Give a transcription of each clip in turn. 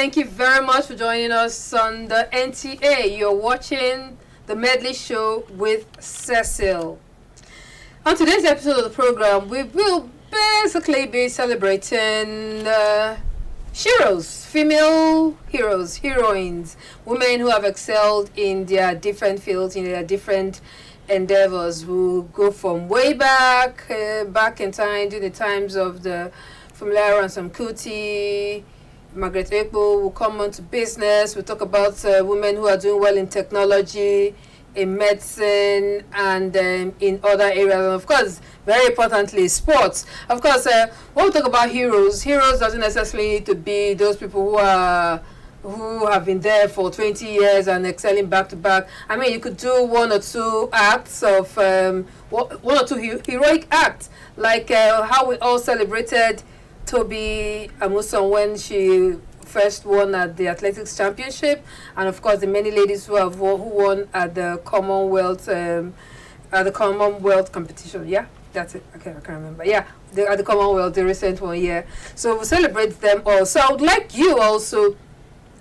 thank you very much for joining us on the NTA. You're watching the Medley Show with Cecil. On today's episode of the program, we will basically be celebrating heroes, female heroes, heroines, women who have excelled in their different fields, in their different endeavors. We'll go from way back in time, to the times of the Fumilaro and Sam Kuti, Margaret Ekpo. We'll come on to business. We'll talk about women who are doing well in technology, in medicine, and in other areas. And of course, very importantly, sports. Of course, when we talk about heroes doesn't necessarily need to be those people who have been there for 20 years and excelling back to back. I mean, you could do one or two acts of one or two heroic acts, like how we all celebrated Toby Amuson when she first won at the athletics championship, and of course the many ladies who won at the Commonwealth competition. Yeah, that's it. Okay, I can't remember. Yeah, at the Commonwealth, the recent one. Yeah, so we celebrate them all. So I would like you also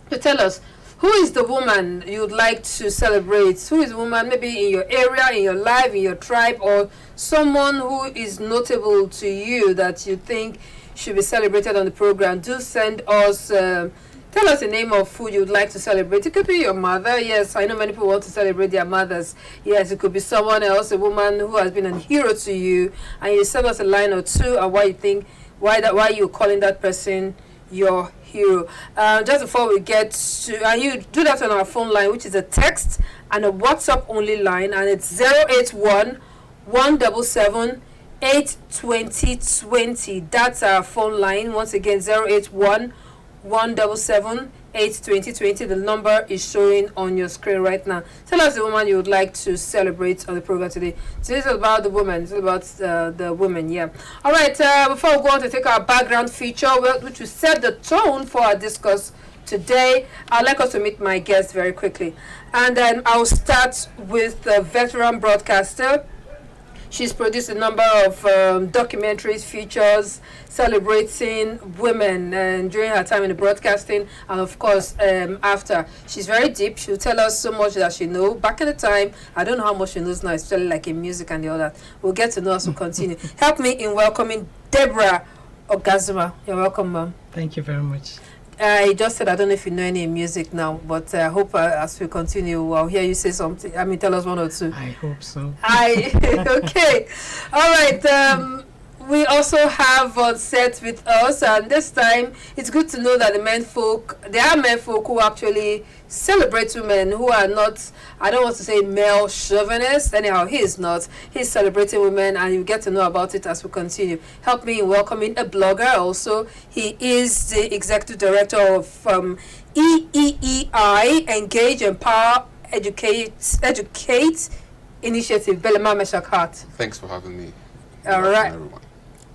to tell us, who is the woman you'd like to celebrate? Who is the woman maybe in your area, in your life, in your tribe, or someone who is notable to you that you think should be celebrated on the program? Do send us, tell us the name of who you'd like to celebrate. It could be your mother. Yes, I know many people want to celebrate their mothers. Yes, it could be someone else, a woman who has been a hero to you, and you send us a line or two and why you think, why you're calling that person your hero. Just before we get to, and you do that on our phone line, which is a text and a WhatsApp only line, and it's 081 177 82020. That's our phone line. Once again, 081 177 82020. The number is showing on your screen right now. Tell us the woman you would like to celebrate on the program today. Today's about the woman. It's about the women. Yeah. All right. Before we go on to take our background feature, which will set the tone for our discourse today, I'd like us to meet my guest very quickly, and then I'll start with the veteran broadcaster. She's produced a number of documentaries, features celebrating women during her time in the broadcasting, and of course after. She's very deep. She'll tell us so much that she knows. Back in the time, I don't know how much she knows now, especially like in music and the other. We'll get to know as we continue. Help me in welcoming Deborah Ogazuma. You're welcome, ma'am. Thank you very much. I just said I don't know if you know any music now, but I hope as we continue, I'll hear you say something. I mean, tell us one or two. I hope so. Okay. All right. We also have on set with us, and this time it's good to know that there are men folk who actually celebrate women who are not, I don't want to say male chauvinists. Anyhow, he is not. He's celebrating women, and you get to know about it as we continue. Help me in welcoming a blogger also. He is the executive director of EEEI, Engage, Empower, Educate Initiative, Belema Meshakat. Thanks for having me. All right.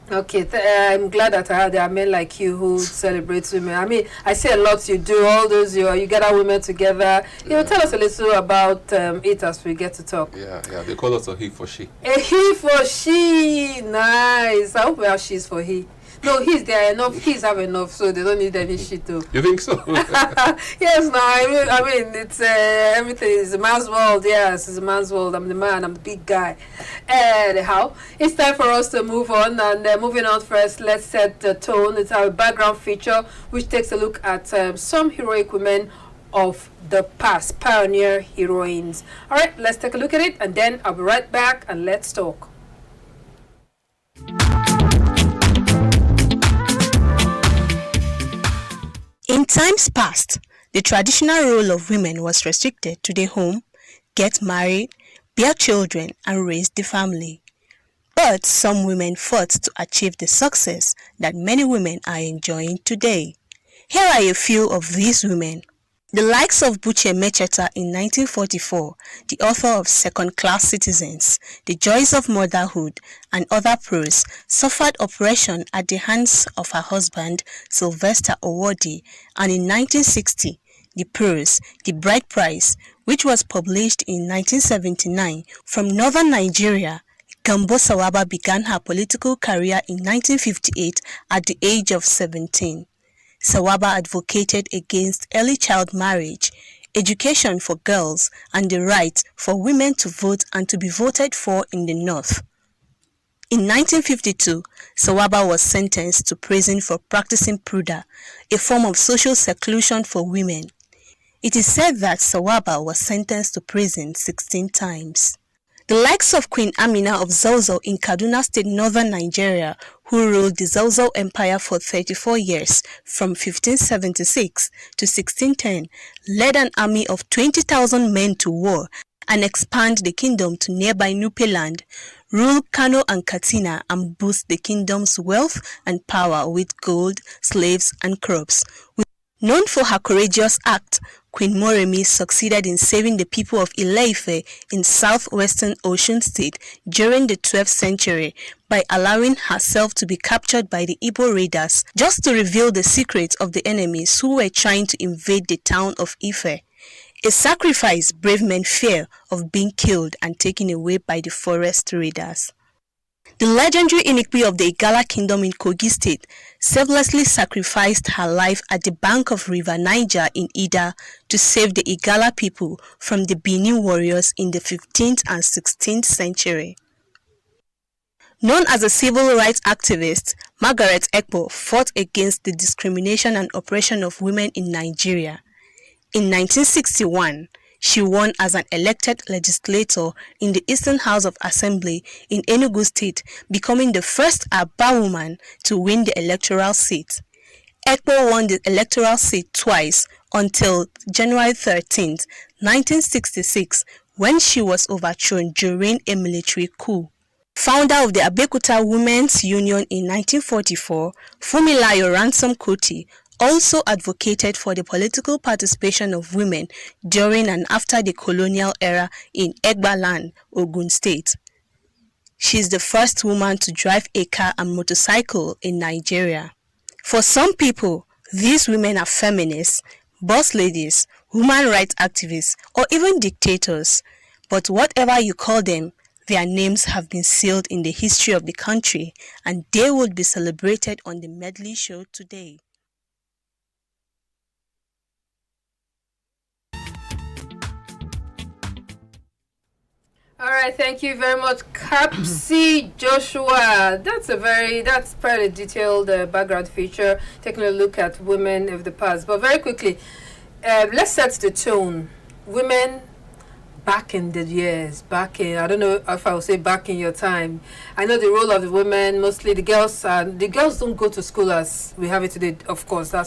Okay, I'm glad that there are men like you who celebrate women. I mean, I see a lot you do, all those, you gather women together. You know, tell us a little about it as we get to talk. Yeah, they call us a he for she. A he for she, nice. I hope we have she's for he. No, there are enough. He's have enough, so they don't need any shit too. You think so? Yes, no. I mean, it's everything is a man's world. Yes, it's a man's world. I'm the man. I'm the big guy. Anyhow, it's time for us to move on. And moving on first, let's set the tone. It's our background feature, which takes a look at some heroic women of the past, pioneer heroines. All right, let's take a look at it, and then I'll be right back, and let's talk. In times past, the traditional role of women was restricted to the home, get married, bear children, and raise the family. But some women fought to achieve the success that many women are enjoying today. Here are a few of these women. The likes of Buche Mecheta in 1944, the author of Second-Class Citizens, The Joys of Motherhood, and other prose, suffered oppression at the hands of her husband, Sylvester Owodi, and in 1960, the prose, The Bride Price, which was published in 1979 from northern Nigeria. Gambo Sawaba began her political career in 1958 at the age of 17. Sawaba advocated against early child marriage, education for girls, and the right for women to vote and to be voted for in the North. In 1952, Sawaba was sentenced to prison for practicing pruda, a form of social seclusion for women. It is said that Sawaba was sentenced to prison 16 times. The likes of Queen Amina of Zauzau in Kaduna State, northern Nigeria, who ruled the Zauzau Empire for 34 years from 1576 to 1610, led an army of 20,000 men to war and expand the kingdom to nearby Nupe land, rule Kano and Katsina, and boost the kingdom's wealth and power with gold, slaves, and crops. Known for her courageous act, Queen Moremi succeeded in saving the people of Ile-Ife in southwestern Osun State during the 12th century by allowing herself to be captured by the Igbo raiders just to reveal the secrets of the enemies who were trying to invade the town of Ife. A sacrifice brave men fear of being killed and taken away by the forest raiders. The legendary Inikpi of the Igala Kingdom in Kogi State selflessly sacrificed her life at the bank of River Niger in Ida to save the Igala people from the Benin warriors in the 15th and 16th century. Known as a civil rights activist, Margaret Ekpo fought against the discrimination and oppression of women in Nigeria. In 1961, she won as an elected legislator in the Eastern House of Assembly in Enugu State, becoming the first Aba woman to win the electoral seat. Ekpo won the electoral seat twice until January 13, 1966, when she was overthrown during a military coup. Founder of the Abeokuta Women's Union in 1944, Fumilayo Ransom Kuti also advocated for the political participation of women during and after the colonial era in Egbaland, Ogun State. She is the first woman to drive a car and motorcycle in Nigeria. For some people, these women are feminists, boss ladies, human rights activists, or even dictators. But whatever you call them, their names have been sealed in the history of the country, and they will be celebrated on the Medley Show today. All right, thank you very much, Capsi Joshua. That's pretty detailed background feature, taking a look at women of the past. But very quickly, let's set the tone. Women back in the years, I don't know if I would say back in your time. I know the role of the women, mostly the girls don't go to school as we have it today. Of course, I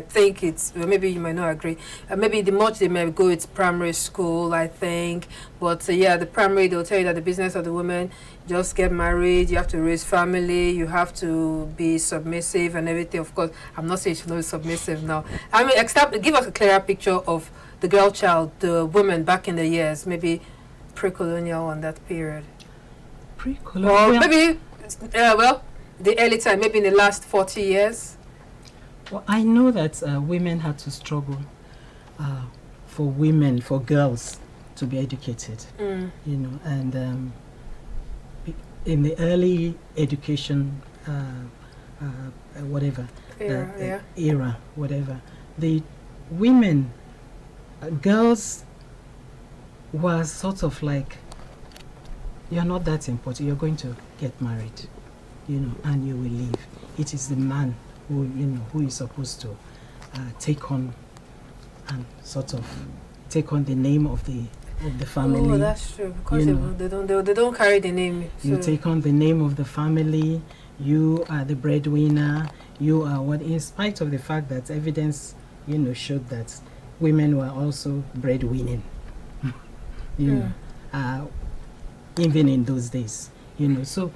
think it's, maybe you might not agree. Maybe the much they may go, it's primary school, I think. But the primary, they'll tell you that the business of the women, just get married, you have to raise family, you have to be submissive and everything. Of course, I'm not saying you should not be submissive now. I mean, give us a clearer picture of the girl child, the women back in the years, maybe pre-colonial on that period. Pre-colonial? Or maybe, the early time, maybe in the last 40 years. Well, I know that women had to struggle for girls to be educated, and in the early education, era, the women, girls was sort of like, you're not that important, you're going to get married, and you will leave. It is the man who is supposed to take on and sort of take on the name of the family. Oh, that's true, because they don't carry the name. So. You take on the name of the family, you are the breadwinner, you are what, in spite of the fact that evidence showed that women were also breadwinning, even in those days, So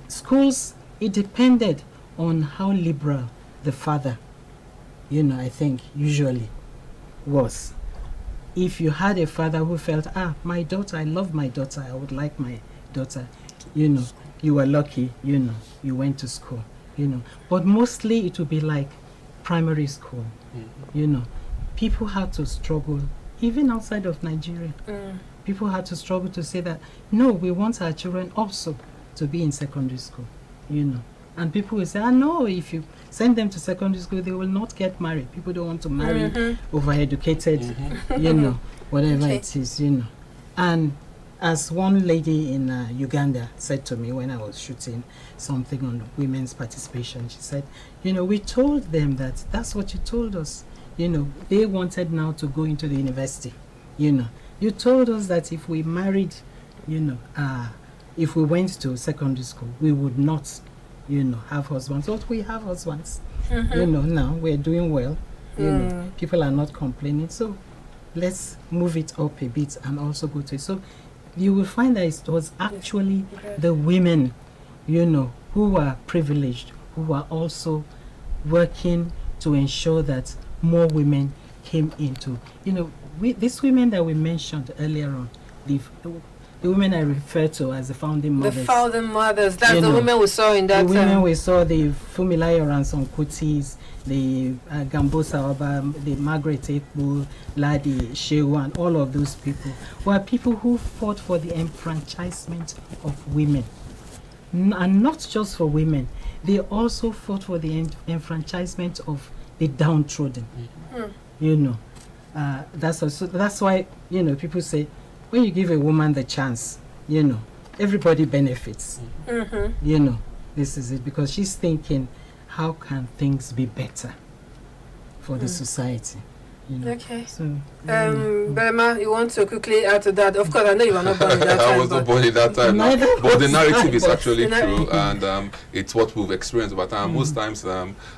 schools, it depended on how liberal the father, I think usually was. If you had a father who felt, my daughter, I love my daughter, I would like my daughter, you were lucky, you went to school, But mostly it would be like primary school, People had to struggle, even outside of Nigeria. People had to struggle to say that, no, we want our children also to be in secondary school, And people will say, no, if you send them to secondary school, they will not get married. People don't want to marry overeducated, whatever it is, And as one lady in Uganda said to me when I was shooting something on women's participation, she said, we told them that's what you told us. They wanted now to go into the university. You told us that if we married, if we went to secondary school, we would not, have husbands. But we have husbands. Now we're doing well. People are not complaining. So let's move it up a bit and also go to it. So you will find that it was actually the women, who were privileged, who were also working to ensure that more women came into, these women that we mentioned earlier on, the women I refer to as the founding mothers. The founding mothers, that's the women we saw in that. The women we saw, the Fumilayo Ransom Kutis, the Gambo Sawaba, the Margaret Ekbu, Ladi Shehu, and all of those people were people who fought for the enfranchisement of women. And not just for women, they also fought for the enfranchisement of the downtrodden. That's why people say when you give a woman the chance, everybody benefits. This is it, because she's thinking, how can things be better for the society? Okay. So, Belema, you want to quickly add to that? Of course, I know you were not born at that time. I was not born at that time. But the narrative is actually true, Mm-hmm. and it's what we've experienced over time. Most times,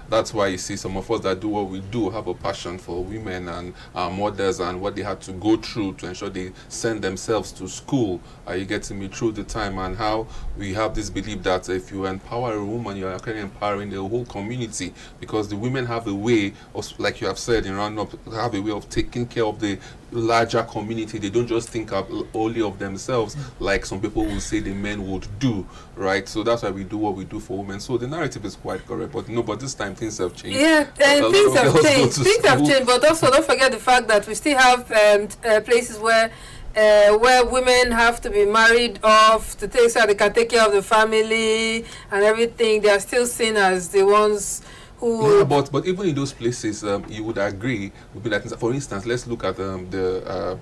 that's why you see some of us that do what we do have a passion for women and our mothers and what they had to go through to ensure they send themselves to school. Are you getting me through the time, and how we have this belief that if you empower a woman, you are actually empowering the whole community, because the women have a way of, like you have said in roundup, have a way of taking care of the larger community. They don't just think only of themselves like some people will say the men would do, right? So that's why we do what we do for women. So the narrative is quite correct, but this time things have changed. Yeah, things have changed. Things have changed, but also don't forget the fact that we still have places where women have to be married off to take, so they can take care of the family and everything. They are still seen as the ones who. Yeah, but even in those places, you would agree, would be like, for instance, let's look at I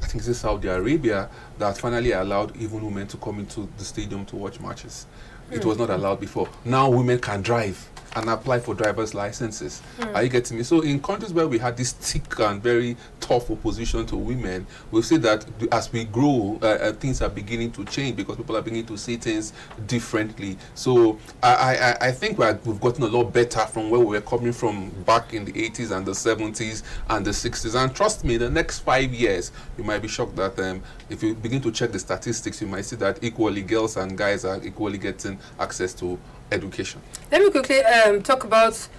think it's Saudi Arabia that finally allowed even women to come into the stadium to watch matches. It was not allowed before. Now women can drive and apply for driver's licenses. Are you getting me? So in countries where we had this thick and very tough opposition to women, we've seen that as we grow, things are beginning to change because people are beginning to see things differently. So I think we've gotten a lot better from where we were coming from back in the 80s and the 70s and the 60s. And trust me, the next 5 years, you might be shocked that if you begin to check the statistics, you might see that equally girls and guys are equally getting access to education. Let me quickly talk about.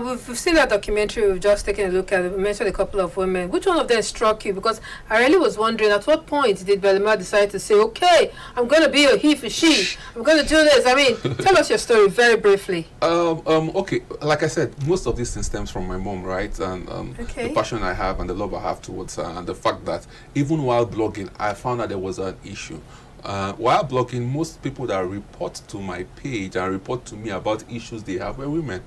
We've seen that documentary. We've just taken a look at. We mentioned a couple of women. Which one of them struck you? Because I really was wondering, at what point did Belema decide to say, "Okay, I'm going to be a he for she. I'm going to do this"? I mean, tell us your story very briefly. Okay, like I said, most of this thing stems from my mom, right? And Okay. the passion I have and the love I have towards her, and the fact that even while blogging, I found that there was an issue. While blogging, most people that report to my page and report to me about issues they have were women.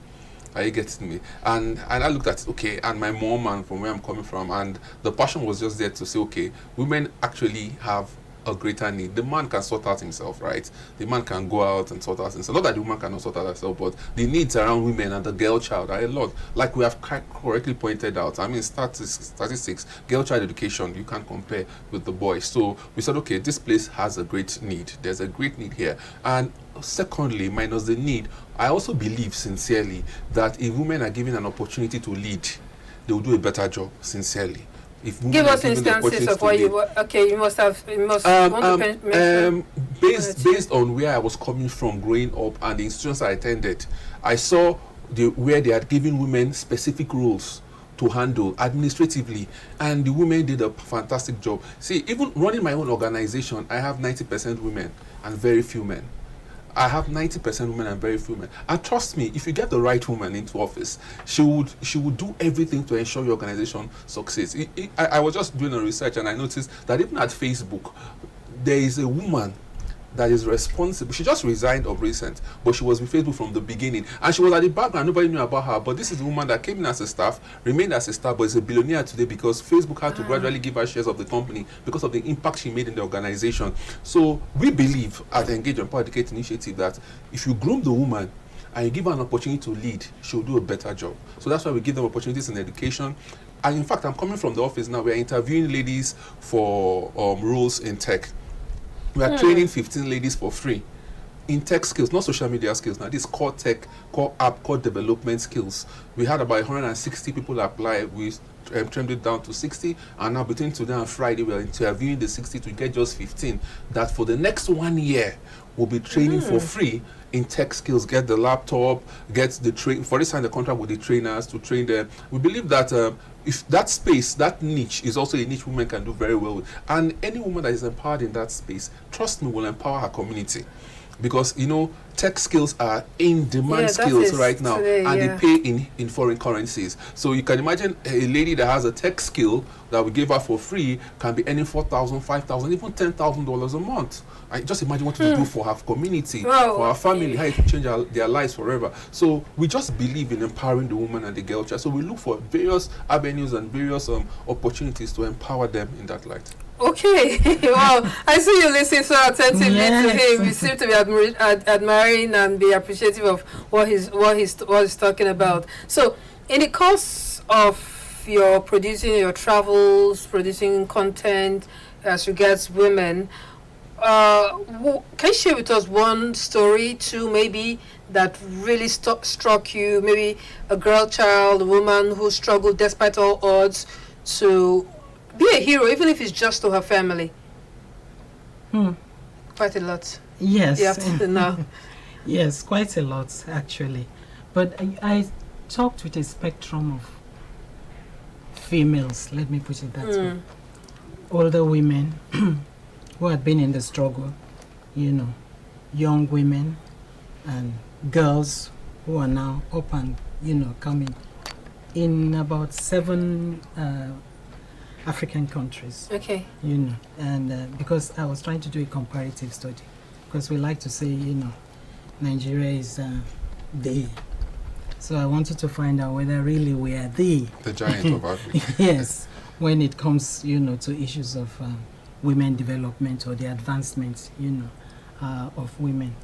Are you getting me? And I looked at it, okay, and my mom and from where I'm coming from, and the passion was just there to say, okay, women actually have a greater need. The man can sort out himself, right? The man can go out and sort out himself. Not that the woman cannot sort out herself, but the needs around women and the girl child are a lot. Like we have correctly pointed out, I mean, statistics, girl child education, you can't compare with the boys. So we said, okay, this place has a great need. There's a great need here. And secondly, minus the need, I also believe sincerely that if women are given an opportunity to lead, they will do a better job, sincerely. Give us instances of what you were. Okay, you must want to mention. Based on where I was coming from growing up and the institutions I attended, I saw where they had given women specific roles to handle administratively, and the women did a fantastic job. See, even running my own organization, I have 90% women and very few men. I have 90% women and very few men. And trust me, if you get the right woman into office, she would do everything to ensure your organization succeeds. I was just doing a research and I noticed that even at Facebook, there is a woman that is responsible. She just resigned of recent, but she was with Facebook from the beginning, and she was at the background. Nobody knew about her, but this is the woman that came in as a staff, remained as a staff, but is a billionaire today because Facebook had to gradually give her shares of the company because of the impact she made in the organization. So we believe at the Engage and Power Educate initiative that if you groom the woman and you give her an opportunity to lead, she'll do a better job. So that's why we give them opportunities in education. And in fact, I'm coming from the office now. We're interviewing ladies for roles in tech. We are training 15 ladies for free in tech skills, not social media skills. Now, this core tech, core app, core development skills. We had about 160 people apply. We trimmed it down to 60, and now between today and Friday, we are interviewing the 60 to get just 15. That for the next 1 year, we'll be training for free in tech skills. Get the laptop, get the train. For this, sign the contract with the trainers to train them. We believe that if that space, that niche, is also a niche women can do very well with, and any woman that is empowered in that space, trust me, will empower her community. Because tech skills are in demand skills right now, today, and they pay in foreign currencies. So you can imagine a lady that has a tech skill that we give her for free can be earning $4,000, $5,000, even $10,000 a month. I just imagine what to do for her community, for her family, how it can change their lives forever. So we just believe in empowering the woman and the girl child. So we look for various avenues and various opportunities to empower them in that light. Okay, wow. I see you listening so attentively to him. You seem to be admiring and be appreciative of what he's talking about. So, in the course of your producing your travels, producing content as regards women, can you share with us one story, too, maybe that really struck you? Maybe a girl child, a woman who struggled despite all odds to be a hero, even if it's just to her family. Quite a lot. Yes. You have to know. Yes, quite a lot, actually. But I talked with a spectrum of females, let me put it that way. Older women who had been in the struggle, young women and girls who are now up and, coming in about 7 African countries. Okay. And because I was trying to do a comparative study, because we like to say, Nigeria is the. So I wanted to find out whether really we are the giant of Africa. Yes, when it comes, to issues of women development or the advancement, of women.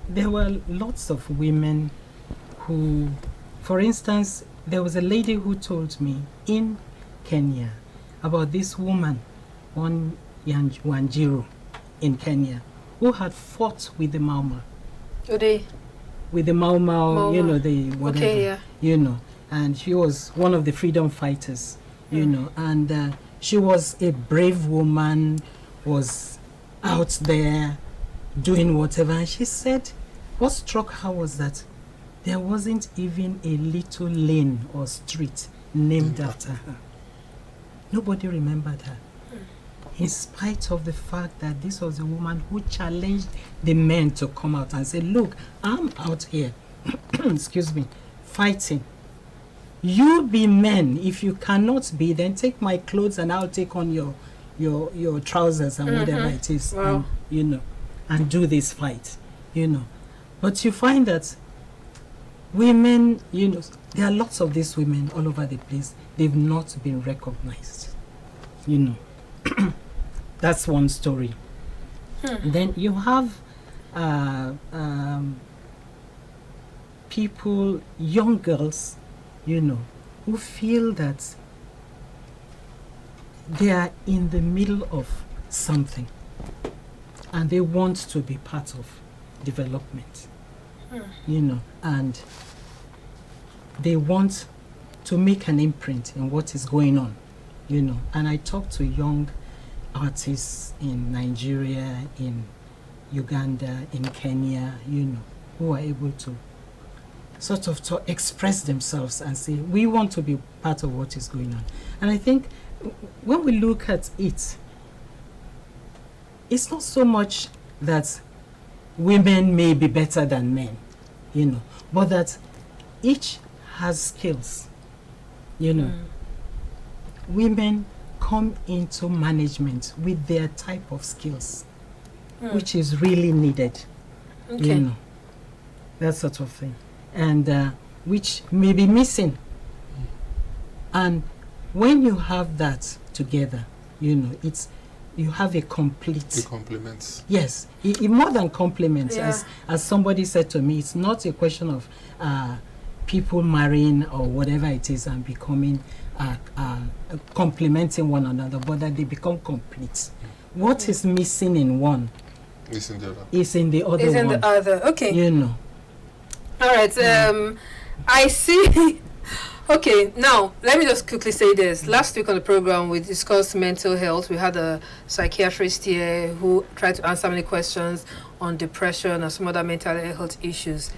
There were lots of women who, for instance, there was a lady who told me in Kenya about this woman, one Wanjiru in Kenya, who had fought with the Mau Mau. With the Mau Mau, the whatever, and she was one of the freedom fighters, and she was a brave woman, was out there doing whatever, and she said what struck her was that there wasn't even a little lane or street named after her. Nobody remembered her, in spite of the fact that this was a woman who challenged the men to come out and say, look, I'm out here, excuse me, fighting. You be men. If you cannot be, then take my clothes and I'll take on your trousers and whatever it is, wow. and do this fight, But you find that women, there are lots of these women all over the place. They've not been recognized, That's one story. Then you have people, young girls, who feel that they are in the middle of something and they want to be part of development, and they want to make an imprint in what is going on, And I talk to young artists in Nigeria, in Uganda, in Kenya, who are able to sort of to express themselves and say, we want to be part of what is going on. And I think when we look at it, it's not so much that women may be better than men, but that each has skills, Women come into management with their type of skills, which is really needed. Okay. You know, that sort of thing, and which may be missing. And when you have that together, you know, you have a complete. It complements. Yes, it more than complements. Yeah. As somebody said to me, it's not a question of people marrying or whatever it is and becoming complementing one another, but that they become complete. What is missing in one It's in the other. is in the other Is in one. the other. Okay. You know. All right. I see. Okay, now let me just quickly say this. Last week on the program, we discussed mental health. We had a psychiatrist here who tried to answer many questions on depression and some other mental health issues.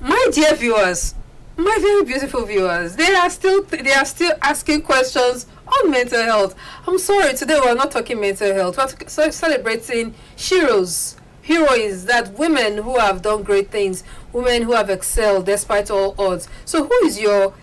My dear viewers, my very beautiful viewers, they are still asking questions on mental health. I'm sorry, today we're not talking mental health. We're celebrating heroes. Heroes, that women who have done great things, women who have excelled despite all odds. So who is your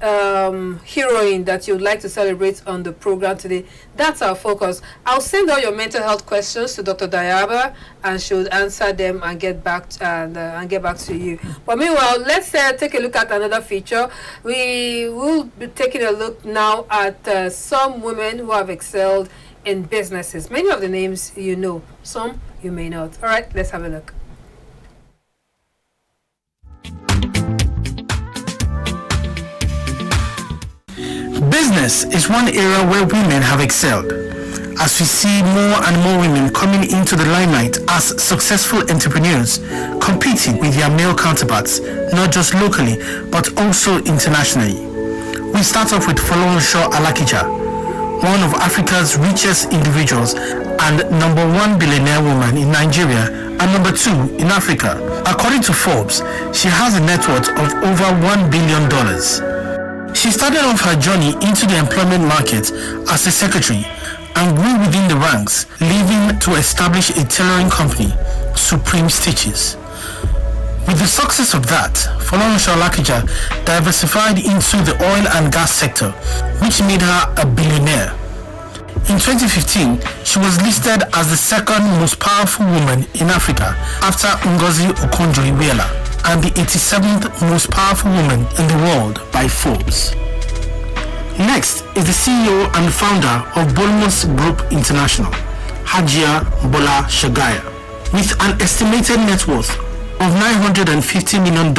heroine that you'd like to celebrate on the program today? That's our focus. I'll send all your mental health questions to Dr. Dayaba, and she'll answer them and get back to you. But meanwhile, let's take a look at another feature. We will be taking a look now at some women who have excelled in businesses. Many of the names you know, some you may not. All right, let's have a look. Business is one area where women have excelled, as we see more and more women coming into the limelight as successful entrepreneurs, competing with their male counterparts, not just locally, but also internationally. We start off with Folorunsho Alakija, one of Africa's richest individuals and #1 billionaire woman in Nigeria and #2 in Africa. According to Forbes, she has a net worth of over $1 billion. She started off her journey into the employment market as a secretary and grew within the ranks, leaving to establish a tailoring company, Supreme Stitches. With the success of that, Folorunsho Alakija diversified into the oil and gas sector, which made her a billionaire. In 2015, she was listed as the second most powerful woman in Africa after Ngozi Okonjo-Iweala, and the 87th most powerful woman in the world by Forbes. Next is the CEO and founder of Bolmos Group International, Hajia Bola Shagaya, with an estimated net worth of $950 million.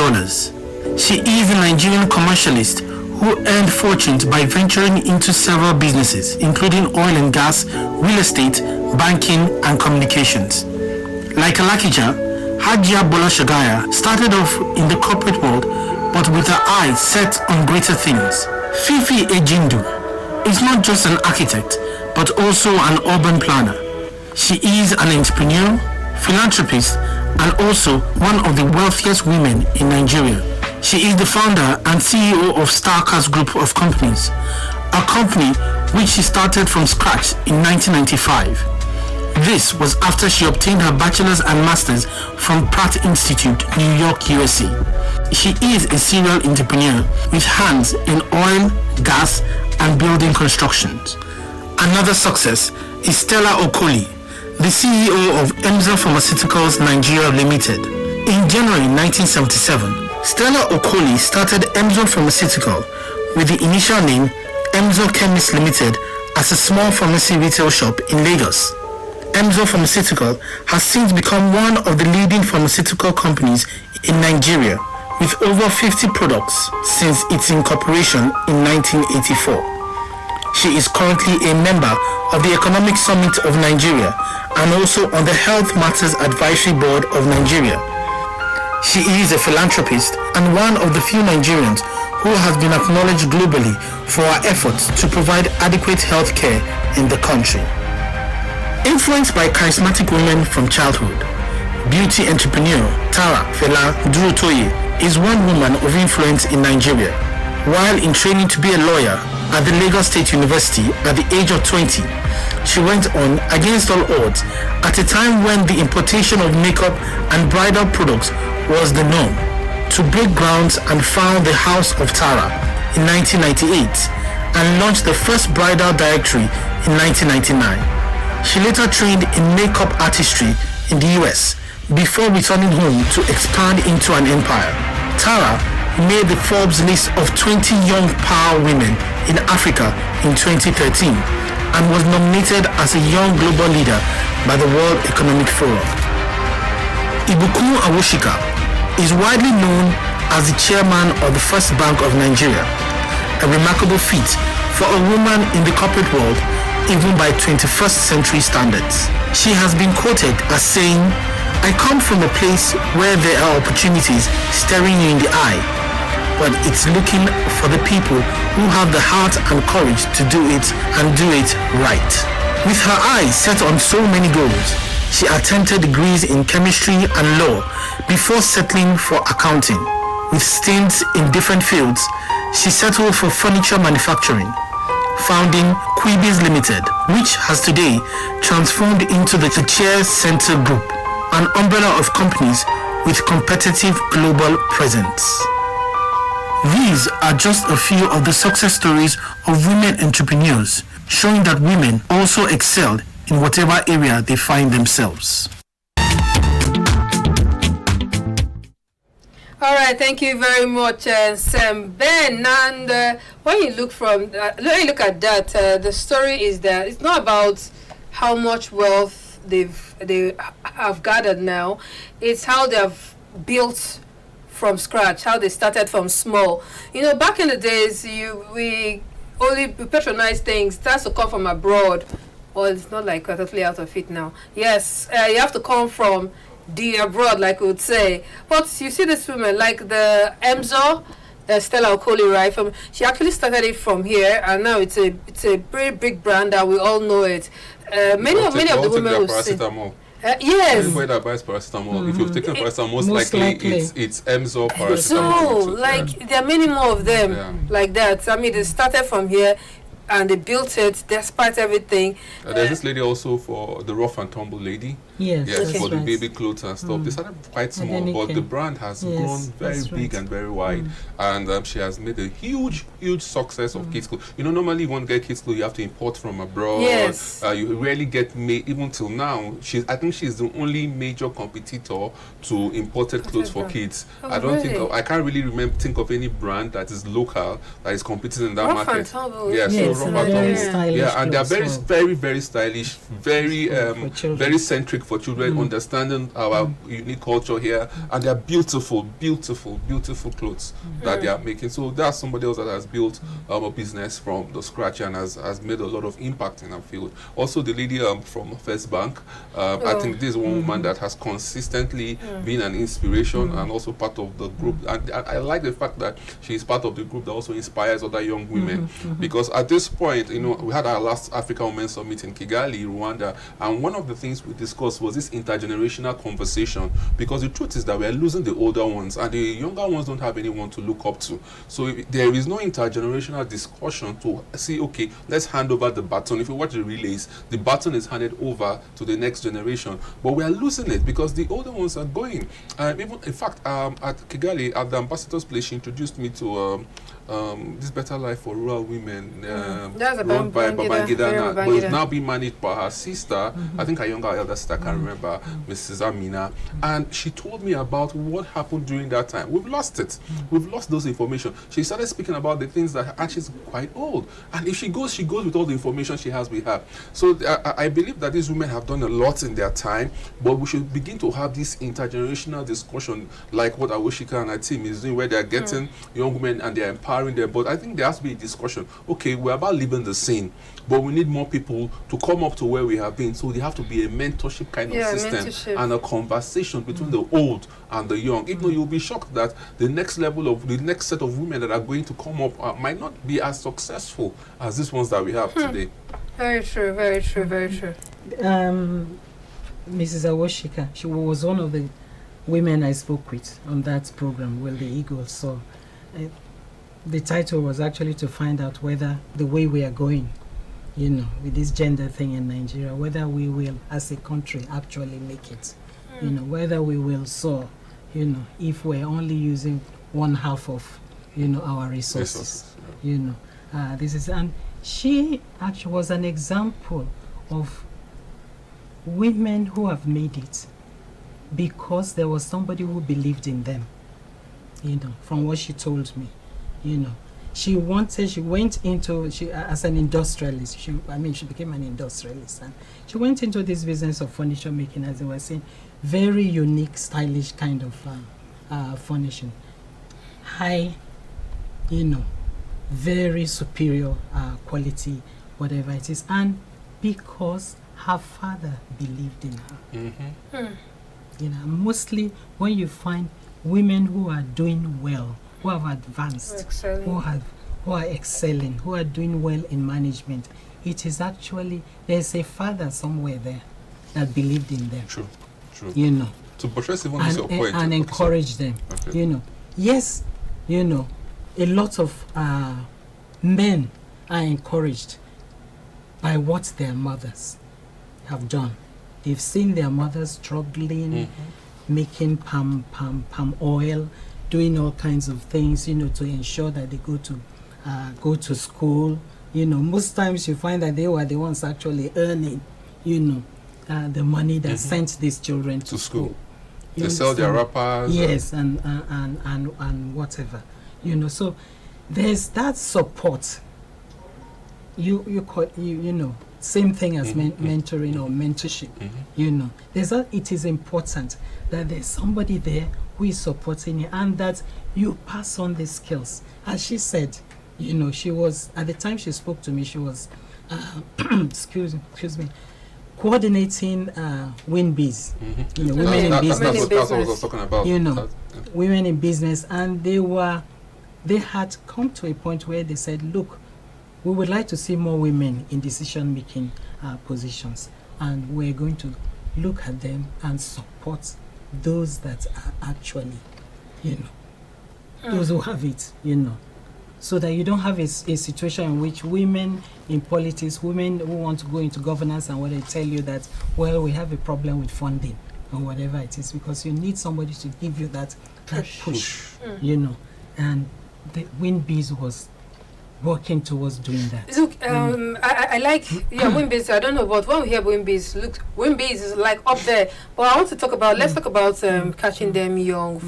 She is a Nigerian commercialist who earned fortunes by venturing into several businesses, including oil and gas, real estate, banking, and communications. Like Alakija, Hajia Bola Shagaya started off in the corporate world, but with her eyes set on greater things. Fifi Ejindu is not just an architect, but also an urban planner. She is an entrepreneur, philanthropist, and also one of the wealthiest women in Nigeria. She is the founder and CEO of Starcast Group of Companies, a company which she started from scratch in 1995. This was after she obtained her bachelor's and master's from Pratt Institute, New York, USA. She is a serial entrepreneur with hands in oil, gas, and building constructions. Another success is Stella Okoli, the CEO of Emzor Pharmaceuticals Nigeria Limited. In January 1977, Stella Okoli started Emzor Pharmaceutical with the initial name Emzor Chemists Limited as a small pharmacy retail shop in Lagos. Emzor Pharmaceutical has since become one of the leading pharmaceutical companies in Nigeria, with over 50 products since its incorporation in 1984. She is currently a member of the Economic Summit of Nigeria and also on the Health Matters Advisory Board of Nigeria. She is a philanthropist and one of the few Nigerians who has been acknowledged globally for her efforts to provide adequate health care in the country. Influenced by charismatic women from childhood, beauty entrepreneur Tara Fela Durotoye is one woman of influence in Nigeria. While in training to be a lawyer at the Lagos State University at the age of 20, she went on against all odds at a time when the importation of makeup and bridal products was the norm, to break grounds and found the House of Tara in 1998 and launched the first bridal directory in 1999. She later trained in makeup artistry in the US before returning home to expand into an empire. Tara made the Forbes list of 20 young power women in Africa in 2013 and was nominated as a young global leader by the World Economic Forum. Ibukun Awoshika is widely known as the chairman of the First Bank of Nigeria, a remarkable feat for a woman in the corporate world, even by 21st century standards. She has been quoted as saying, "I come from a place where there are opportunities staring you in the eye, but it's looking for the people who have the heart and courage to do it and do it right." With her eyes set on so many goals, she attempted degrees in chemistry and law before settling for accounting. With stints in different fields, she settled for furniture manufacturing, founding Quibis Limited, which has today transformed into the Chair Center Group, an umbrella of companies with competitive global presence. These are just a few of the success stories of women entrepreneurs, showing that women also excelled in whatever area they find themselves. All right, thank you very much, Sam Ben. And when you look at that, the story is that it's not about how much wealth they have gathered now. It's how they have built from scratch, how they started from small. You know, back in the days, we patronize things. It has to come from abroad, or it's not like we're totally out of it now. Yes, you have to come from the abroad, like we would say. But you see this woman, like the Emzo, Stella Okoli, right? She actually started it from here, and now it's a very big brand that we all know it. Many of the women will say, yes. Anybody that buys paracetamol, if you've taken paracetamol, most likely it's Emzo paracetamol. So, like, there are many more of them like that. I mean, they started from here, and they built it despite everything. There's this lady also for the rough and tumble lady. Yes, for the baby clothes and stuff. They started quite small, but the brand has grown very big and very wide. And she has made a huge success of kids clothes. You know, normally you want to get kids clothes, you have to import from abroad. Yes. You rarely get made, even till now. I think she's the only major competitor to imported clothes for kids. Oh, I can't really think of any brand that is local that is competing in that rough market. And tumble. Yeah, yes, so rough and very tumble. stylish. Yeah, and they're clothes, very stylish, very very centric for children, understanding our unique culture here, and they're beautiful clothes that they are making. So that's somebody else that has built a business from the scratch and has made a lot of impact in our field. Also, the lady from First Bank, I think this is one woman that has consistently been an inspiration and also part of the group. And I like the fact that she is part of the group that also inspires other young women, because at this point, you know, we had our last Africa Women's Summit in Kigali, Rwanda, and one of the things we discussed was this intergenerational conversation, because the truth is that we are losing the older ones and the younger ones don't have anyone to look up to. So if there is no intergenerational discussion to see, okay, let's hand over the baton. If you watch the relays, the baton is handed over to the next generation, but we are losing it because the older ones are going. Even in fact, at Kigali, at the ambassador's place, she introduced me to this Better Life for Rural Women, run by Babangida, but it's now being managed by her sister. I think her younger elder sister, I can't remember, Mrs. Amina. And she told me about what happened during that time. We've lost it. We've lost those information. She started speaking about the things that are actually quite old. And if she goes with all the information she has with her. So I believe that these women have done a lot in their time, but we should begin to have this intergenerational discussion, like what Awoshika and her team is doing, where they're getting young women and they're empowering them. But I think there has to be a discussion. Okay, we're about leaving the scene, but we need more people to come up to where we have been. So there have to be a mentorship kind of system and a conversation between the old and the young. Even though you'll be shocked that the next set of women that are going to come up might not be as successful as these ones that we have today. Very true, very true, very true. Mrs. Awoshika, she was one of the women I spoke with on that program, Will the Eagle Soar. The title was actually to find out whether the way we are going, you know, with this gender thing in Nigeria, whether we will, as a country, actually make it. You know, whether we will soar, you know, if we're only using one half of, you know, our resources. You know, and she actually was an example of women who have made it because there was somebody who believed in them, from what she told me, she went into, as an industrialist, she became an industrialist, and she went into this business of furniture making, as they were saying, very unique, stylish kind of furnishing, high, very superior quality, whatever it is, and because her father believed in her. Mostly when you find women who are doing well, who have advanced, who are excelling, who are doing well in management, it is actually, there's a father somewhere there that believed in them. True. To buttress even your point. And encourage them. Okay. Yes, a lot of men are encouraged by what their mothers have done. They've seen their mothers struggling, making palm oil, doing all kinds of things, to ensure that they go to school. Most times you find that they were the ones actually earning, the money that sent these children to school. They sell their wrappers. Yes, and whatever, So there's that support. Same thing as mentoring or mentorship. It is important that there's somebody there who is supporting you, and that you pass on the skills. As she said, she was, at the time she spoke to me, she was excuse me, coordinating WinBiz, women in business. That's what I was talking about. Women in business, and they had come to a point where they said, look, we would like to see more women in decision-making positions, and we're going to look at them and support those that are actually, those who have it, so that you don't have a situation in which women in politics, women who want to go into governance, and when they tell you that, well, we have a problem with funding or whatever it is, because you need somebody to give you that push. And the WinBiz was working towards doing that. Look, I like WinBiz. I don't know, but when we hear WinBiz, look, WinBiz is like up there. But I want to talk about, let's talk about catching them young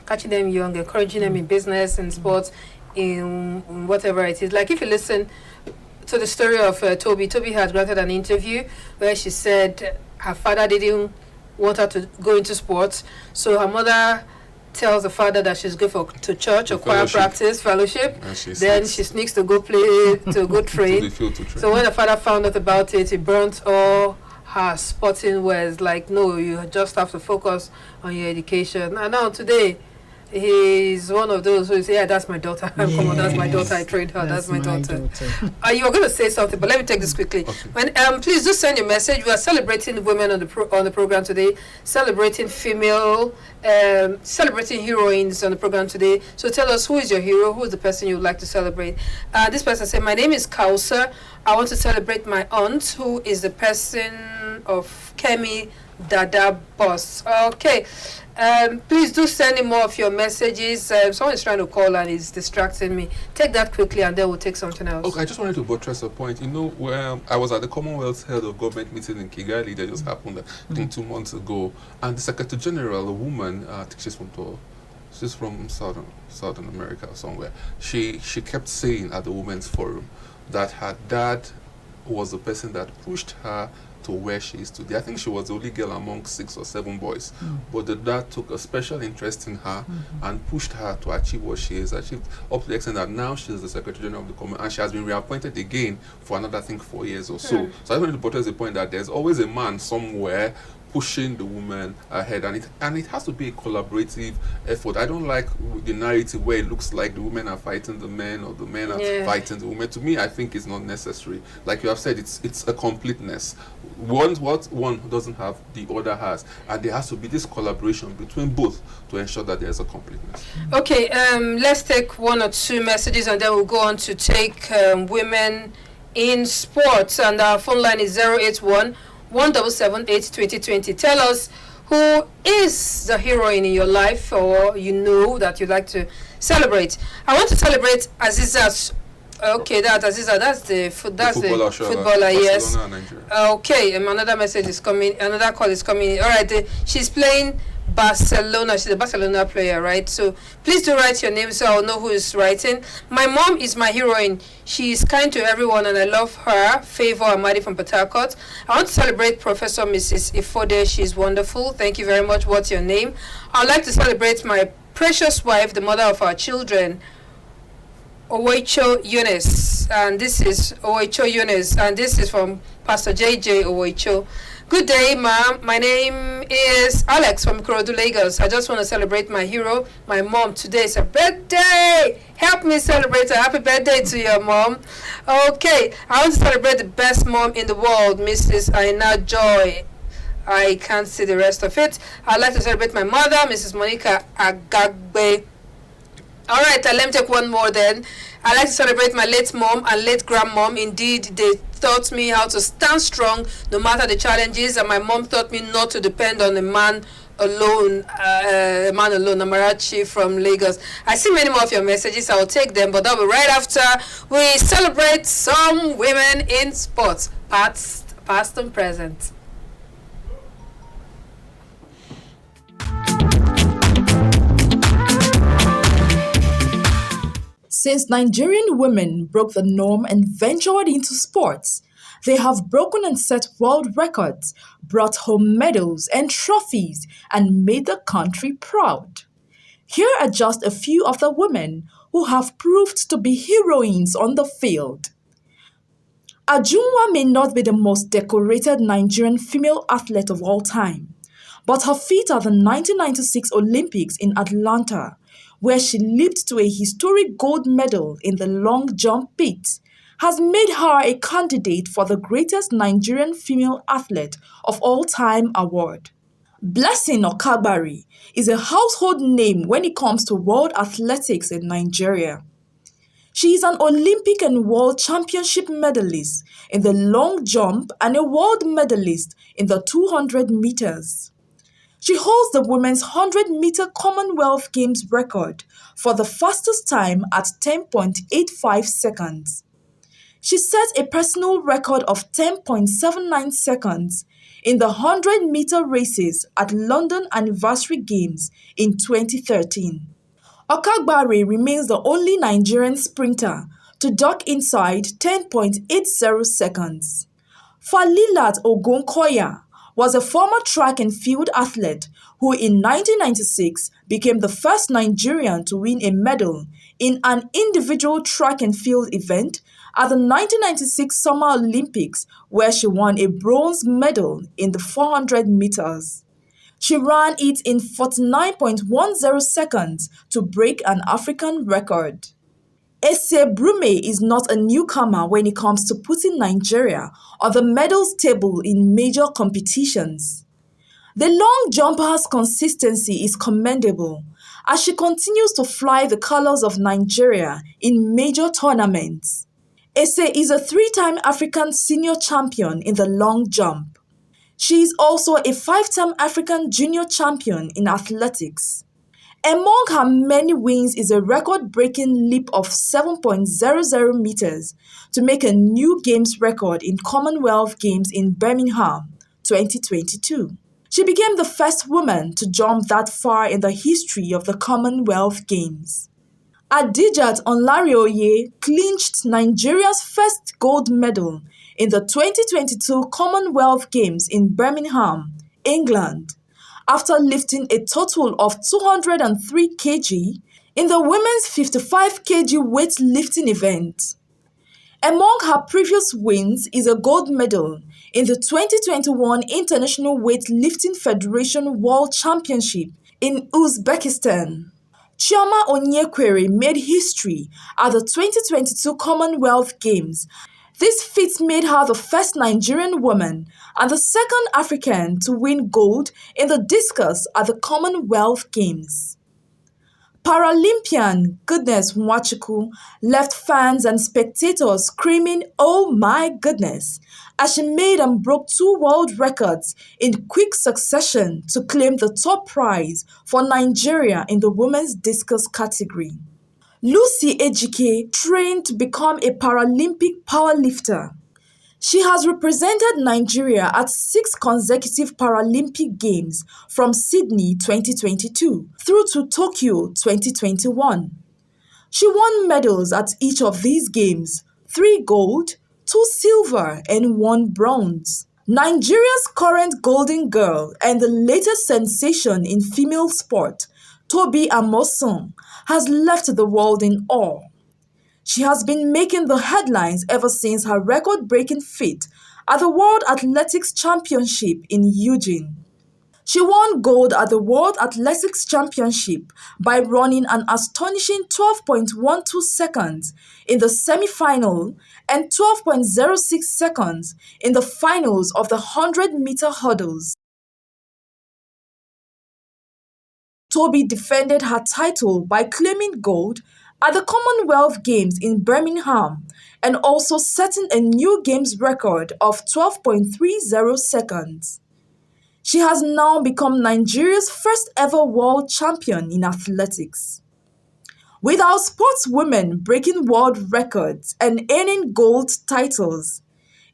catching them young, encouraging them in business and sports, in whatever it is. Like if you listen to the story of Toby had granted an interview where she said her father didn't want her to go into sports, so her mother tells the father that she's going to church or choir practice, fellowship. Then she sneaks to go play, to go train. So when the father found out about it, he burnt all her sporting wares. Like, no, you just have to focus on your education. And now today, he's one of those who say, yeah, that's my daughter. Come on, that's my daughter. I trained her. That's my daughter. You were going to say something, but let me take this quickly. Okay. When please just send your message. We are celebrating women on the program today, celebrating female, celebrating heroines on the program today. So tell us, who is your hero? Who is the person you would like to celebrate? This person said, my name is Kausa. I want to celebrate my aunt, who is the person of Kemi Dada Boss. Okay. Please do send in more of your messages. Someone is trying to call and it's distracting me. Take that quickly and then we'll take something else. Okay, I just wanted to buttress a point. Where I was at the Commonwealth Head of Government meeting in Kigali that just happened, I think 2 months ago. And the Secretary General, a woman, I think she's from Southern America or somewhere. She kept saying at the Women's Forum that her dad was the person that pushed her to where she is today. I think she was the only girl among 6 or 7 boys, but the dad took a special interest in her and pushed her to achieve what she has achieved, up to the extent that now she is the Secretary General of the Commonwealth, and she has been reappointed again for another, I think, 4 years or so. So I wanted to buttress the point that there's always a man somewhere pushing the woman ahead, and it has to be a collaborative effort. I don't like the narrative where it looks like the women are fighting the men or the men are fighting the women. To me, I think it's not necessary. Like you have said, it's a completeness. What one doesn't have, the other has, and there has to be this collaboration between both to ensure that there's a completeness. Okay, let's take 1 or 2 messages and then we'll go on to take women in sports, and our phone line is 081 1778 2020. Tell us, who is the heroine in your life, or that you'd like to celebrate. I want to celebrate Azizat Okay, that's Aziza. That's the Footballer, footballer. Yes. Barcelona and Nigeria. Okay, another message is coming. Another call is coming. All right, she's playing Barcelona. She's a Barcelona player, right? So please do write your name so I'll know who is writing. My mom is my heroine. She is kind to everyone and I love her. Favor Amadi from Port Harcourt. I want to celebrate Professor Mrs. Ifode. She's wonderful. Thank you very much. What's your name? I'd like to celebrate my precious wife, the mother of our children, Owecho Yunus. And this is Owecho Yunus. And this is from Pastor JJ Owecho. Good day, ma'am. My name is Alex from Ikorodu, Lagos. I just want to celebrate my hero, my mom. Today is her birthday. Help me celebrate her. Happy birthday to your mom. Okay, I want to celebrate the best mom in the world, Mrs. Aina Joy. I can't see the rest of it. I'd like to celebrate my mother, Mrs. Monica Agagbe. All right, let me take one more then. I like to celebrate my late mom and late grandmom. Indeed, they taught me how to stand strong no matter the challenges, and my mom taught me not to depend on a man alone. Amarachi from Lagos. I see many more of your messages. I will take them, but that'll be right after we celebrate some women in sports, past and present. Since Nigerian women broke the norm and ventured into sports, they have broken and set world records, brought home medals and trophies, and made the country proud. Here are just a few of the women who have proved to be heroines on the field. Ajunwa may not be the most decorated Nigerian female athlete of all time, but her feat at the 1996 Olympics in Atlanta, where she leaped to a historic gold medal in the long jump pit, has made her a candidate for the greatest Nigerian female athlete of all time award. Blessing Okagbari is a household name when it comes to world athletics in Nigeria. She is an Olympic and World Championship medalist in the long jump and a world medalist in the 200 meters. She holds the women's 100-meter Commonwealth Games record for the fastest time at 10.85 seconds. She set a personal record of 10.79 seconds in the 100-meter races at London Anniversary Games in 2013. Okagbari remains the only Nigerian sprinter to dock inside 10.80 seconds. Falilat Ogunkoya was a former track and field athlete who in 1996 became the first Nigerian to win a medal in an individual track and field event at the 1996 Summer Olympics, where she won a bronze medal in the 400 meters. She ran it in 49.10 seconds to break an African record. Ese Brume is not a newcomer when it comes to putting Nigeria on the medals table in major competitions. The long jumper's consistency is commendable as she continues to fly the colors of Nigeria in major tournaments. Ese is a 3-time African senior champion in the long jump. She is also a 5-time African junior champion in athletics. Among her many wins is a record-breaking leap of 7.00 meters to make a new Games record in Commonwealth Games in Birmingham, 2022. She became the first woman to jump that far in the history of the Commonwealth Games. Adijat Onlarioye clinched Nigeria's first gold medal in the 2022 Commonwealth Games in Birmingham, England, after lifting a total of 203 kg in the women's 55 kg weightlifting event. Among her previous wins is a gold medal in the 2021 International Weightlifting Federation World Championship in Uzbekistan. Chioma Onyekwere made history at the 2022 Commonwealth Games. This feat made her the first Nigerian woman and the second African to win gold in the discus at the Commonwealth Games. Paralympian Goodness Nwachukwu left fans and spectators screaming, "Oh my goodness," as she made and broke 2 world records in quick succession to claim the top prize for Nigeria in the women's discus category. Lucy Ejike trained to become a Paralympic powerlifter. She has represented Nigeria at 6 consecutive Paralympic Games from Sydney 2022 through to Tokyo 2021. She won medals at each of these games, 3 gold, 2 silver and 1 bronze. Nigeria's current golden girl and the latest sensation in female sport, Tobi Amosun, has left the world in awe. She has been making the headlines ever since her record-breaking feat at the World Athletics Championship in Eugene. She won gold at the World Athletics Championship by running an astonishing 12.12 seconds in the semi-final and 12.06 seconds in the finals of the 100-meter hurdles. Tobi defended her title by claiming gold at the Commonwealth Games in Birmingham and also setting a new Games record of 12.30 seconds. She has now become Nigeria's first ever world champion in athletics. With our sportswomen breaking world records and earning gold titles,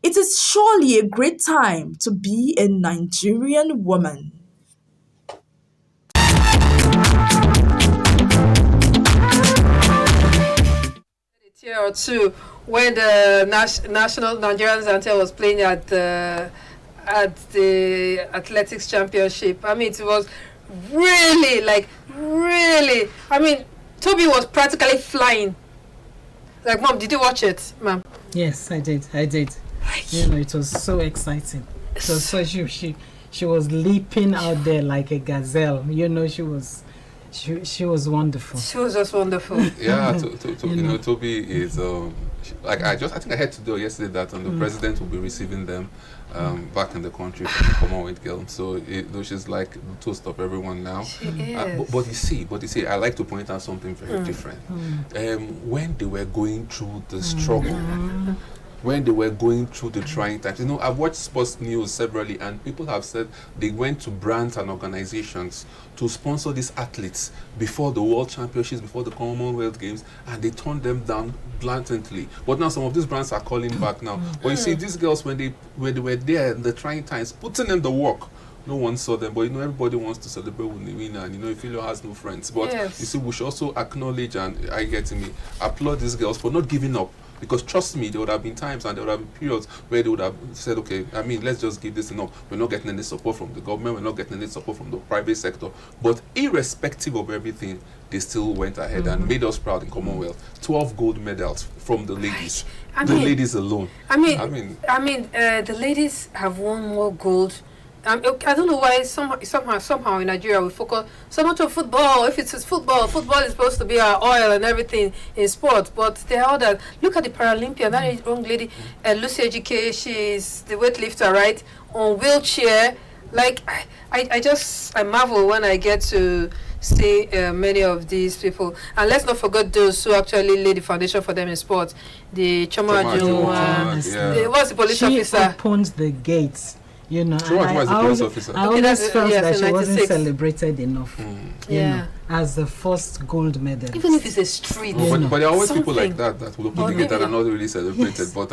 it is surely a great time to be a Nigerian woman. Year or two when the national Nigerian anthem was playing at the athletics championship. I mean, it was really. I mean, Tobi was practically flying. Like, Mom, did you watch it, Mom? Yes, I did. It was so exciting. It was so she was leaping out there like a gazelle. She was wonderful. She was just wonderful. Yeah, Tobi is I think I heard today or yesterday that the president will be receiving them back in the country from the Commonwealth Games. So she's like the toast of everyone now. She is. But you see, I like to point out something very different. When they were going through the struggle. When they were going through the trying times. I've watched sports news severally, and people have said they went to brands and organizations to sponsor these athletes before the World Championships, before the Commonwealth Games, and they turned them down blatantly. But now some of these brands are calling back now. But you see, these girls, when they were there in the trying times, putting in the work, no one saw them, but everybody wants to celebrate with the winner, and a failure has no friends. But you see, we should also acknowledge and applaud these girls for not giving up. Because trust me, there would have been times and there would have been periods where they would have said, okay, let's just give this enough. We're not getting any support from the government. We're not getting any support from the private sector. But irrespective of everything, they still went ahead and made us proud in Commonwealth. 12 gold medals from the ladies. The ladies alone. The ladies have won more gold. I don't know why somehow in Nigeria we focus so much on football. If it's football is supposed to be our oil and everything in sport. But they are that. Look at the Paralympian. That young lady, Lucy Ejike. She's the weightlifter, right? On wheelchair. Like I marvel when I get to see many of these people. And let's not forget those who actually lay the foundation for them in sport. The Choma Ajo, what's the police officer? She opened the gates. I always felt that she wasn't celebrated enough. As the first gold medal. Even if it's a street. But there are always people like that will open the gate and are not really celebrated. But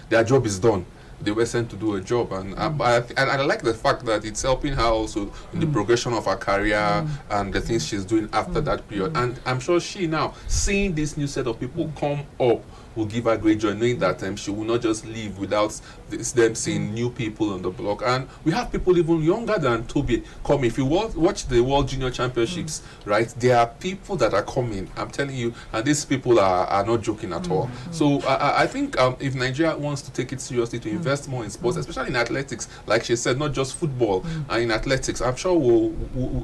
their job is done. They were sent to do a job, and I like the fact that it's helping her also in the progression of her career and the things she's doing after that period. And I'm sure she now, seeing this new set of people come up, will give her great joy, knowing that she will not just leave without them seeing new people on the block. And we have people even younger than Tobi coming. If you watch the World Junior Championships, right, there are people that are coming, I'm telling you, and these people are not joking at all. So I think if Nigeria wants to take it seriously, to invest more in sports, especially in athletics, like she said, not just football, and in athletics, I'm sure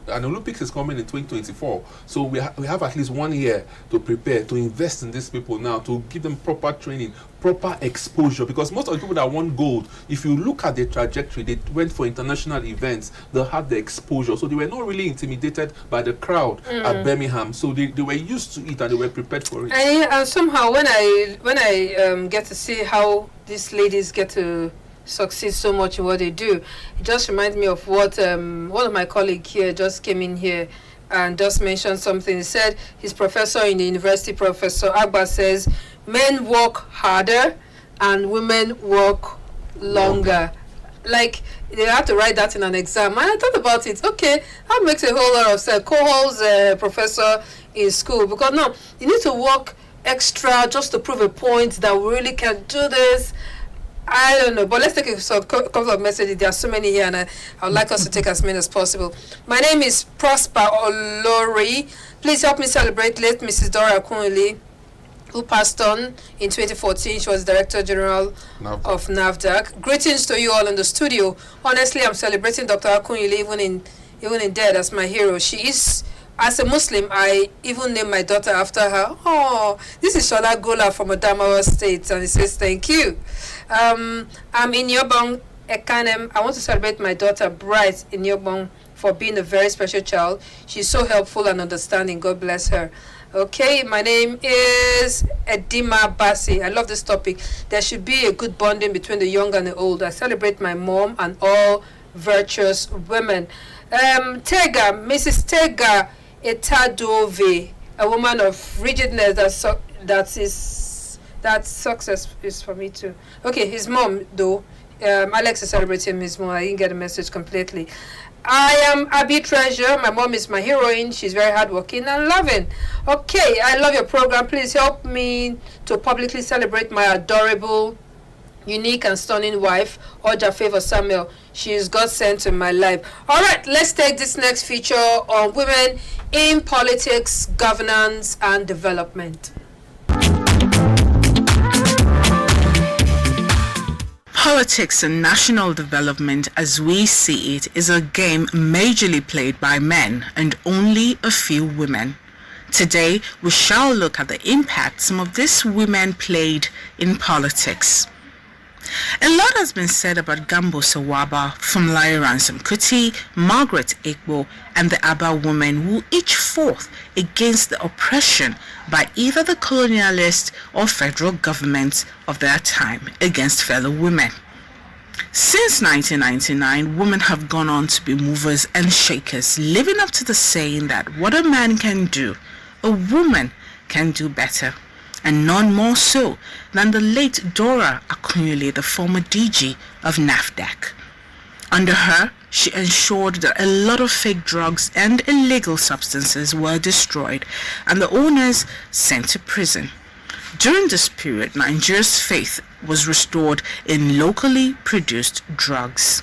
an Olympics is coming in 2024. So we have at least 1 year to prepare, to invest in these people now, to give them proper training, proper exposure, because most of the people that won gold, if you look at their trajectory, they went for international events, they had the exposure, so they were not really intimidated by the crowd at Birmingham, so they were used to it and they were prepared for it. And somehow when I get to see how these ladies get to succeed so much in what they do, it just reminds me of what one of my colleagues here just came in here and just mentioned something. He said his professor in the university, Professor Agba, says men work harder and women work longer. Like, they have to write that in an exam. And I thought about it. Okay, that makes a whole lot of sense. Cohol's professor in school, because no, you need to work extra just to prove a point that we really can do this. I don't know, but let's take a couple of messages. There are so many here, and I would like us to take as many as possible. My name is Prosper Olori. Please help me celebrate late Mrs. Dora Akunle, who passed on in 2014. She was Director General of NAFDAC. Greetings to you all in the studio. Honestly, I'm celebrating Dr. Akunle even in death as my hero. She is. As a Muslim, I even named my daughter after her. Oh, this is Shola Gola from Adamawa State, and he says, thank you. I'm in Yobong, Ekanem. I want to celebrate my daughter, Bright, in Yobong, for being a very special child. She's so helpful and understanding. God bless her. Okay, my name is Edima Bassi. I love this topic. There should be a good bonding between the young and the old. I celebrate my mom and all virtuous women. Mrs. Tega Etadove, a woman of rigidness that success is for me too. Okay, his mom though. Alex is celebrating his mom. I didn't get the message completely. I am Abby Treasure. My mom is my heroine. She's very hardworking and loving. Okay, I love your program. Please help me to publicly celebrate my adorable, unique and stunning wife, Oja Favor Samuel. She is God sent in my life. All right, let's take this next feature on women in politics, governance, and development. Politics and national development, as we see it, is a game majorly played by men and only a few women. Today, we shall look at the impact some of these women played in politics. A lot has been said about Gambo Sawaba, Funmilayo Ransome Kuti, Margaret Ekbo, and the Aba women who each fought against the oppression by either the colonialist or federal governments of their time against fellow women. Since 1999, women have gone on to be movers and shakers, living up to the saying that what a man can do, a woman can do better. And none more so than the late Dora Akunle, the former DG of NAFDAC. Under her, she ensured that a lot of fake drugs and illegal substances were destroyed and the owners sent to prison. During this period, Nigeria's faith was restored in locally produced drugs.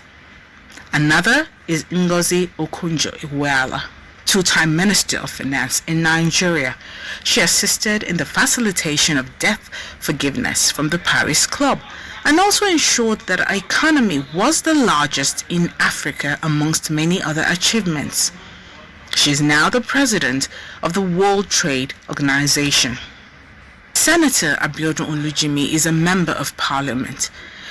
Another is Ngozi Okonjo-Iweala, two-time Minister of Finance in Nigeria. She assisted in the facilitation of debt forgiveness from the Paris Club and also ensured that our economy was the largest in Africa amongst many other achievements. She is now the president of the World Trade Organization. Senator Abiodun Olujimi is a member of parliament.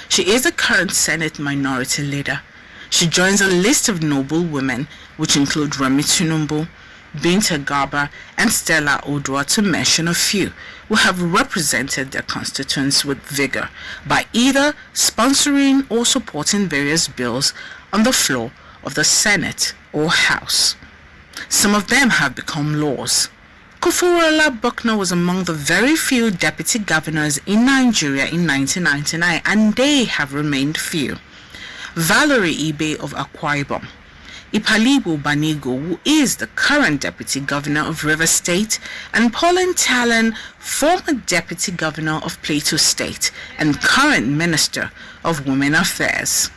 She is the current Senate Minority Leader. She joins a list of noble women, which include Remi Tinubu, Binta Garba, and Stella Odua, to mention a few, who have represented their constituents with vigor by either sponsoring or supporting various bills on the floor of the Senate or House. Some of them have become laws. Kuforola Buckner was among the very few deputy governors in Nigeria in 1999, and they have remained few. Valerie Ibe of Akwa Ibom, Ipalibu Banigo, who is the current deputy governor of Rivers State, and Pauline Talon, former deputy governor of Plateau State and current minister of Women Affairs.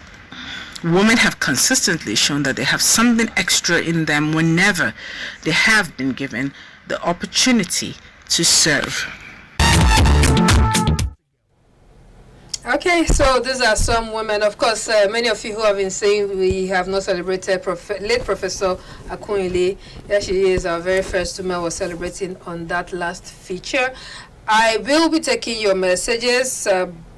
Women have consistently shown that they have something extra in them whenever they have been given the opportunity to serve. Okay, so these are some women. Of course, many of you who have been saying we have not celebrated late Professor Akunle. There she is, our very first woman was celebrating on that last feature. I will be taking your messages,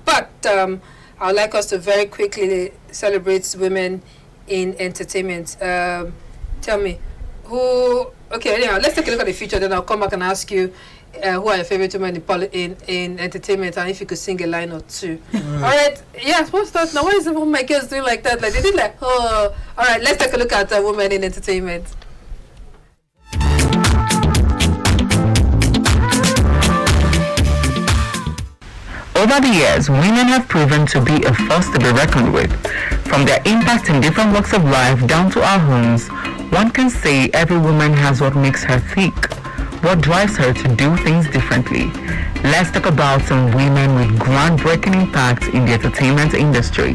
but I would like us to very quickly celebrate women in entertainment. Tell me, who... Okay, anyhow, let's take a look at the feature, then I'll come back and ask you who are your favorite women in entertainment, and if you could sing a line or two. All right. Yes, what's that now? Why is all my girls doing like that? Like they did like, oh. All right, let's take a look at women in entertainment. Over the years, women have proven to be a force to be reckoned with. From their impact in different walks of life down to our homes, one can say every woman has what makes her tick, what drives her to do things differently. Let's talk about some women with groundbreaking impact in the entertainment industry.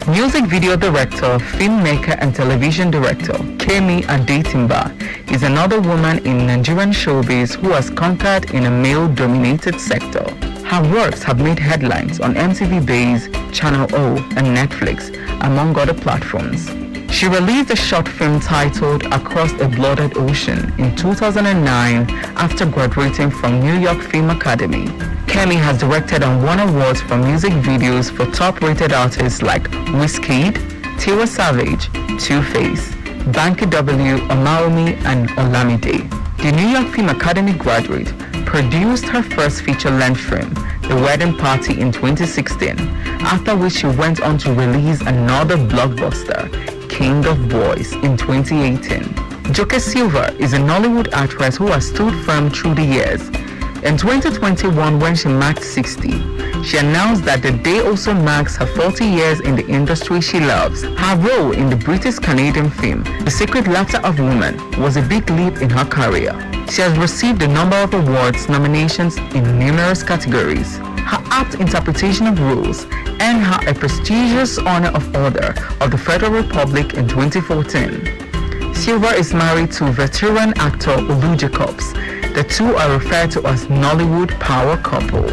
Music video director, filmmaker and television director Kemi Adetimba is another woman in Nigerian showbiz who has conquered in a male-dominated sector. Her works have made headlines on MTV Base, Channel O and Netflix, among other platforms. She released a short film titled Across a Blooded Ocean in 2009 after graduating from New York Film Academy. Kemi has directed and won awards for music videos for top-rated artists like Wizkid, Tiwa Savage, Two-Face, Banky W, Omaomi, and Olamide. The New York Film Academy graduate produced her first feature-length film, The Wedding Party, in 2016, after which she went on to release another blockbuster, King of Boys, in 2018. Joke Silva is a Nollywood actress who has stood firm through the years. In 2021, when she marked 60, she announced that the day also marks her 40 years in the industry she loves. Her role in the British-Canadian film The Secret Laughter of Women was a big leap in her career. She has received a number of awards nominations in numerous categories. Her apt interpretation of roles earned her a prestigious honor of Order of the Federal Republic in 2014. Silva is married to veteran actor Olu Jacobs. The two are referred to as Nollywood power couple.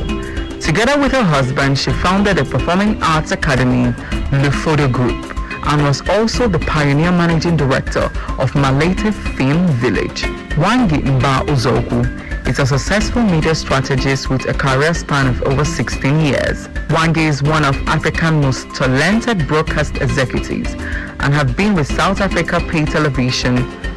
Together with her husband, she founded a performing arts academy, Le Photo Group, and was also the pioneer managing director of Malete Film Village. Wangi Mba Uzoku is a successful media strategist with a career span of over 16 years. Wangi is one of Africa's most talented broadcast executives and have been with South Africa Pay Television,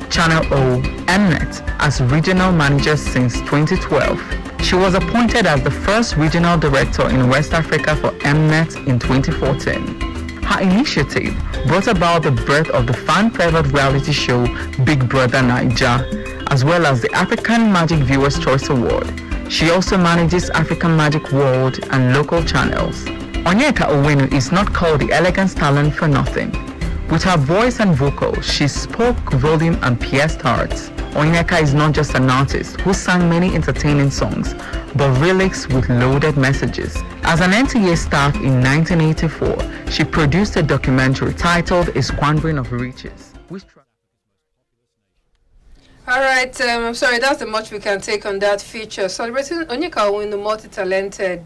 Channel O, Mnet as regional manager since 2012. She was appointed as the first regional director in West Africa for Mnet in 2014. Her initiative brought about the birth of the fan-favored reality show Big Brother Naija, as well as the African Magic Viewers' Choice Award. She also manages African Magic World and local channels. Onyeka Owenu is not called the elegant talent for nothing. With her voice and vocals, she spoke volume and pierced hearts. Onyeka is not just an artist who sang many entertaining songs, but lyrics with loaded messages. As an NTA staff in 1984, she produced a documentary titled A Squandering of Riches. Alright, I'm sorry, that's the much we can take on that feature. Celebrating Onyeka Owenu, multi-talented.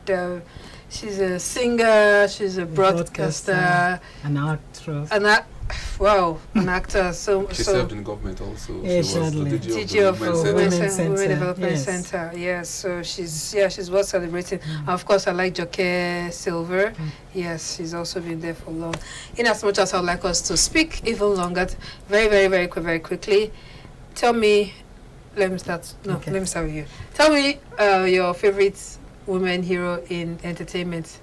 She's a singer, she's a broadcaster, an actress. An actor. So she served in government also. Yeah, she was the DG of Women Women Center. Development Center. Yes, so she's worth celebrating. And of course, I like Joke Silver. Yes, she's also been there for long. In as much as I'd like us to speak even longer, very quickly. Tell me, let me start with you. Tell me your favorite woman hero in entertainment.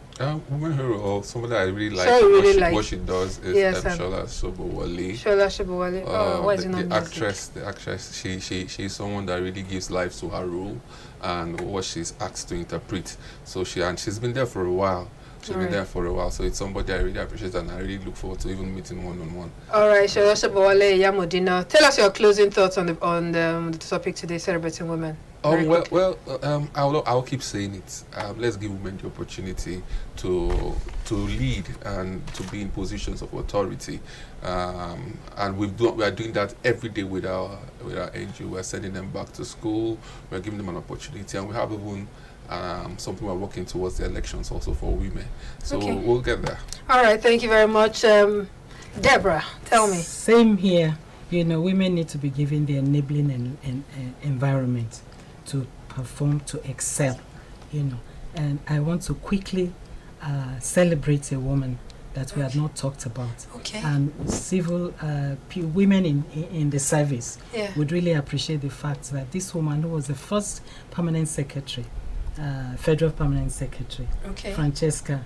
Woman hero, or somebody I really like. What she does is Shola Sobowale. Shola Sobowale. Why is it not the actress. She's someone that really gives life to her role and what she's asked to interpret. So she's been there for a while. So it's somebody I really appreciate and I really look forward to even meeting one-on-one. All right, Shola Sobowale Yamodina. Tell us your closing thoughts on the topic today, celebrating women. I'll keep saying it. Let's give women the opportunity to lead and to be in positions of authority. And we are doing that every day with our NGO. We're sending them back to school. We're giving them an opportunity, and we have even something we're working towards the elections also for women. So we'll get there. All right, thank you very much, Deborah. Tell me. Same here. Women need to be given the enabling environment to perform, to excel, and I want to quickly celebrate a woman that we have not talked about. And civil women in the service would really appreciate the fact that this woman, who was the first permanent secretary, federal permanent secretary, Francesca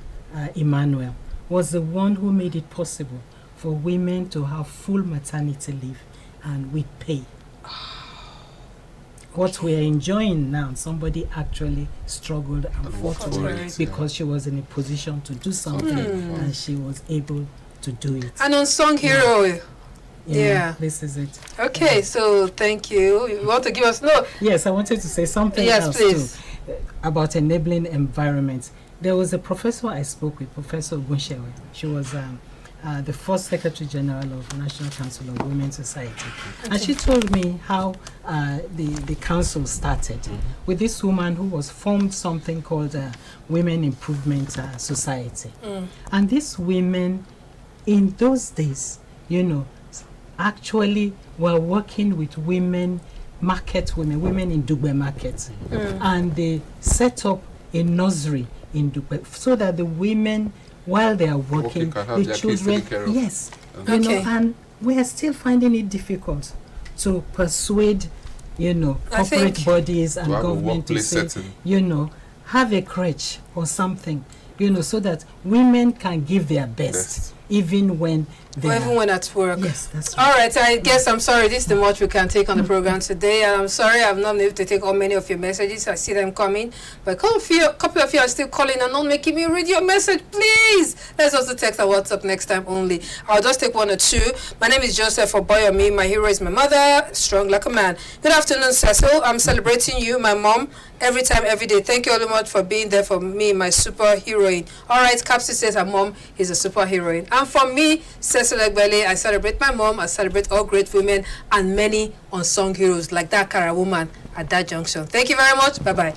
Emmanuel, was the one who made it possible for women to have full maternity leave and with pay. what we are enjoying now, somebody actually struggled and fought for it because she was in a position to do something and she was able to do it. An unsung hero. Yeah. This is it. Okay, so thank you. You want to give us Yes, I wanted to say something else please. too about enabling environments. There was a professor I spoke with, Professor Ogunshewe. She was the first Secretary General of National Council of Women's Society. And she told me how the council started with this woman who was formed something called Women Improvement Society. And these women in those days, actually were working with women in Dugbe markets. And they set up a nursery in Dugbe so that the women, while they are working, the children, yes, and we are still finding it difficult to persuade, corporate bodies and government to say, have a crèche or something, so that women can give their best. Even when at work. Yes, that's right. All right, I guess I'm sorry. This is the much we can take on the program today. And I'm sorry I've not been able to take on many of your messages. I see them coming. But a couple of you are still calling and not making me read your message. Please, let's also text our WhatsApp next time only. I'll just take one or two. My name is Joseph Oboyomi. My hero is my mother, strong like a man. Good afternoon, Cecil. I'm celebrating you, my mom, every time, every day. Thank you all so much for being there for me, my superheroine. All right, Capsi says her mom is a superheroine. And for me, Cecil Egbele, I celebrate my mom, I celebrate all great women and many unsung heroes like that Kara woman at that junction. Thank you very much. Bye-bye.